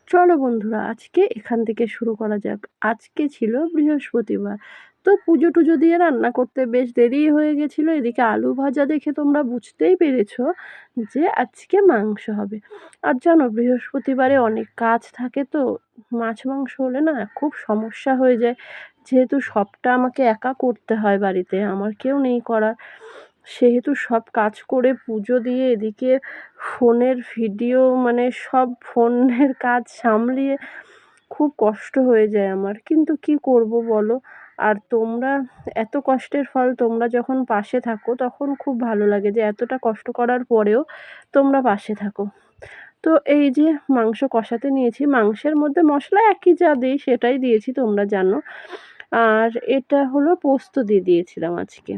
চলো বন্ধুরা, আজকে এখান থেকে শুরু করা যাক। আজকে ছিল বৃহস্পতিবার, তো পুজো টুজো দিয়ে রান্না করতে বেশ দেরি হয়ে গেছিলো। এদিকে আলু ভাজা দেখে তোমরা বুঝতেই পেরেছো যে আজকে মাংস হবে। আর জানো, বৃহস্পতিবারে অনেক কাজ থাকে, তো মাছ মাংস হলে না খুব সমস্যা হয়ে যায়, যেহেতু সবটা আমাকে একা করতে হয় বাড়িতে, আমার কেউ নেই করার। সেহেতু সব কাজ করে পুজো দিয়ে এদিকে ফোনের ভিডিও, মানে সব ফোনের কাজ সামলিয়ে খুব কষ্ট হয়ে যায় আমার, কিন্তু কি করব বলো। আর তোমরা, এত কষ্টের ফল তোমরা যখন পাশে থাকো তখন খুব ভালো লাগে যে এতটা কষ্ট করার পরেও তোমরা পাশে থাকো। তো এই যে মাংস কষাতে নিয়েছি, মাংসের মধ্যে মশলা একই যা দিই সেটাই দিয়েছি, তোমরা জানো। আর এটা হলো পোস্ত দিয়ে দিয়েছিলাম আজকে,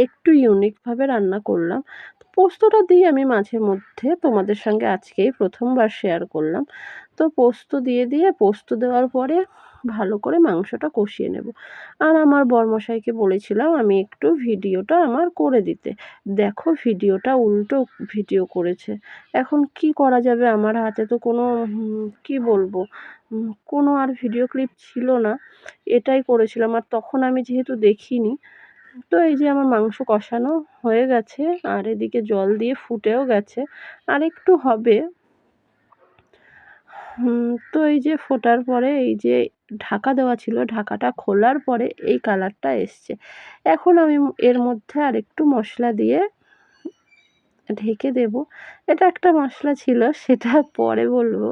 একটু ইউনিকভাবে রান্না করলাম। তো পোস্তটা দিয়ে আমি মাঝে মধ্যে তোমাদের সঙ্গে আজকেই প্রথমবার শেয়ার করলাম। তো পোস্ত দিয়ে পোস্ত দেওয়ার পরে ভালো করে মাংসটা কষিয়ে নেব। আর আমার বরমশাইকে বলেছিলাম আমি একটু ভিডিওটা আমার করে দিতে। দেখো ভিডিওটা উল্টো ভিডিও করেছে। এখন কি করা যাবে, আমার হাতে তো কোনো কি বলবো, কোনো আর ভিডিও ক্লিপ ছিল না। এটাই করেছিলাম, আর তখন আমি যেহেতু দেখিনি। তো এই যে আমার মাংস কষানো হয়ে গেছে, আর এদিকে জল দিয়ে ফুটেও গেছে, আর একটু হবে। তো এই যে ফোটার পরে এই যে ঢাকা দেওয়া ছিল, ঢাকাটা খোলার পরে এই কালারটা এসছে। এখন আমি এর মধ্যে আর একটু মশলা দিয়ে ঢেকে দেব। এটা একটা মশলা ছিল, সেটা পরে বলবো।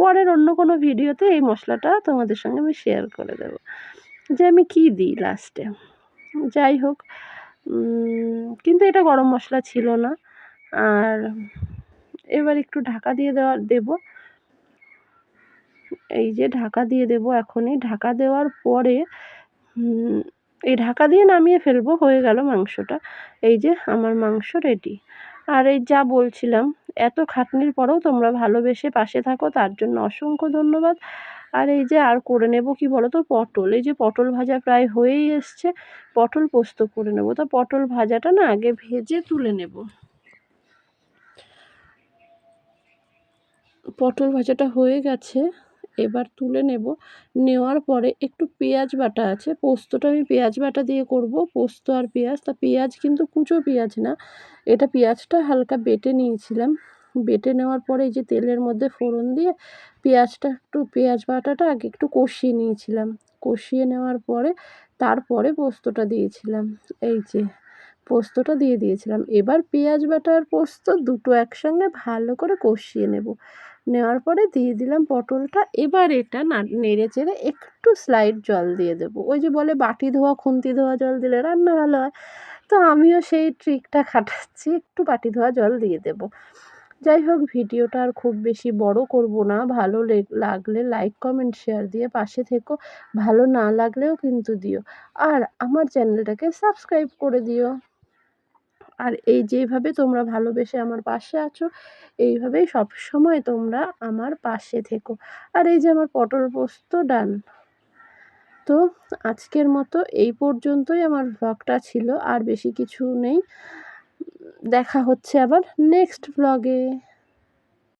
পরের অন্য কোনো ভিডিওতে এই মশলাটা তোমাদের সঙ্গে আমি শেয়ার করে দেব যে আমি কি দিই লাস্টে। যাই হোক, কিন্তু এটা গরম মশলা ছিল না। আর এবার একটু ঢাকা দিয়ে দেব। এই যে ঢাকা দিয়ে দেব এখনই। ঢাকা দেওয়ার পরে এই ঢাকা দিয়ে নামিয়ে ফেলবো, হয়ে গেল মাংসটা। এই যে আমার মাংস রেডি। আর এই যা বলছিলাম, এত খাটনির পরেও তোমরা ভালোবেসে পাশে থাকো, তার জন্য অসংখ্য ধন্যবাদ। আর এই যে আর করে নেব কি বলো তো, পটল। এই যে পটল ভাজা প্রায় হয়েই এসছে, পটল পোস্ত করে নেব। তো পটল ভাজাটা না আগে ভেজে তুলে নেব। পটল ভাজাটা হয়ে গেছে, এবার তুলে নেব। নেওয়ার পরে একটু পেঁয়াজ বাটা আছে, পোস্তটা আমি পেঁয়াজ বাটা দিয়ে করব, পোস্ত আর পেঁয়াজ। তা পেঁয়াজ কিন্তু কুচো পেঁয়াজ না, এটা পেঁয়াজটা হালকা বেটে নিয়েছিলাম। বেটে নেওয়ার পরে এই যে তেলের মধ্যে ফোড়ন দিয়ে পেঁয়াজ বাটাটা আগে একটু কষিয়ে নিয়েছিলাম। কষিয়ে নেওয়ার পরে তারপরে পোস্তটা দিয়েছিলাম। এই যে পোস্তটা দিয়ে দিয়েছিলাম। এবার পেঁয়াজ বাটা আর পোস্ত দুটো একসঙ্গে ভালো করে কষিয়ে নেব। নেওয়ার পরে দিয়ে দিলাম পটলটা। এবার এটা নেড়ে চেড়ে একটু স্লাইড জল দিয়ে দেবো। ওই যে বলে বাটি ধোয়া খুন্তি ধোয়া জল দিলে রান্না ভালো হয়, তো আমিও সেই ট্রিকটা খাটাচ্ছি, একটু বাটি ধোয়া জল দিয়ে দেবো। যাই হোক, ভিডিওটা আর খুব বেশি বড় করব না। ভালো লাগলে লাইক কমেন্ট শেয়ার দিয়ে পাশে থেকো, ভালো না লাগলেও কিন্তু দিও। আর আমার চ্যানেলটাকে সাবস্ক্রাইব করে দিও। আর এই যেভাবে তোমরা ভালোবেসে আমার পাশে আছো, এইভাবেই সবসময় তোমরা আমার পাশে থেকো। আর এই যে আমার পটল পোস্ত ডান। তো আজকের মতো এই পর্যন্তই আমার ভ্লগটা ছিল, আর বেশি কিছু নেই। দেখা হচ্ছে আবার নেক্সট ভ্লগে।